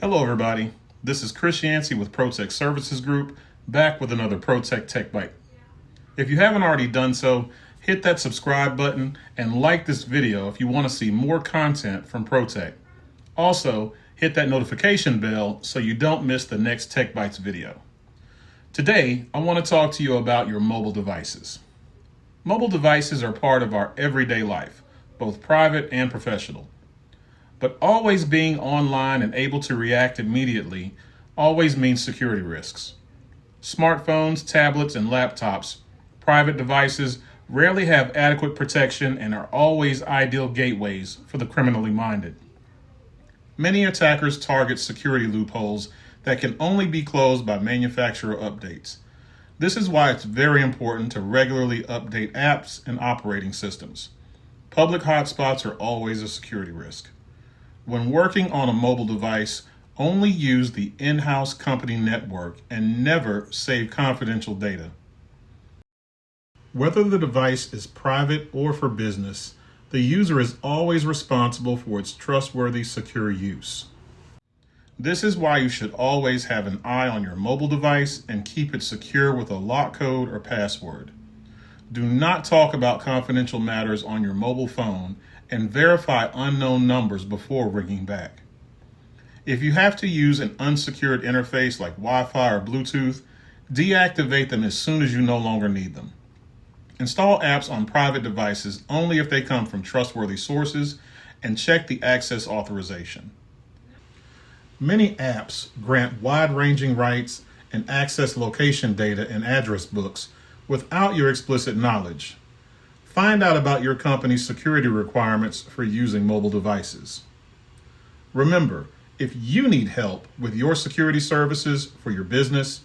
Hello everybody, this is Yancy with Tech Services Group, back with another Tech Byte. If you haven't already done so, hit that subscribe button and like this video if you want to see more content from Tech. Also, hit that notification bell so you don't miss the next Tech Bytes video. Today, I want to talk to you about your mobile devices. Mobile devices are part of our everyday life, both private and professional. But always being online and able to react immediately always means security risks. Smartphones, tablets, and laptops, private devices, rarely have adequate protection and are always ideal gateways for the criminally minded. Many attackers target security loopholes that can only be closed by manufacturer updates. This is why it's very important to regularly update apps and operating systems. Public hotspots are always a security risk. When working on a mobile device, only use the in-house company network and never save confidential data. Whether the device is private or for business, the user is always responsible for its trustworthy, secure use. This is why you should always have an eye on your mobile device and keep it secure with a lock code or password. Do not talk about confidential matters on your mobile phone and verify unknown numbers before ringing back. If you have to use an unsecured interface like Wi-Fi or Bluetooth, deactivate them as soon as you no longer need them. Install apps on private devices only if they come from trustworthy sources, and check the access authorization. Many apps grant wide-ranging rights and access location data and address books without your explicit knowledge. Find out about your company's security requirements for using mobile devices. Remember, if you need help with your security services for your business,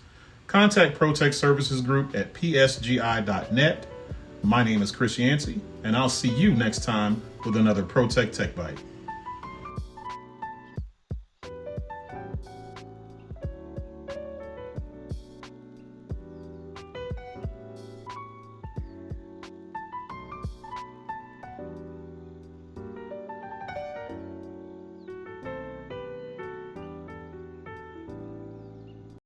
contact Tech Services Group at psgi.net. My name is Yancy, and I'll see you next time with another Tech Byte.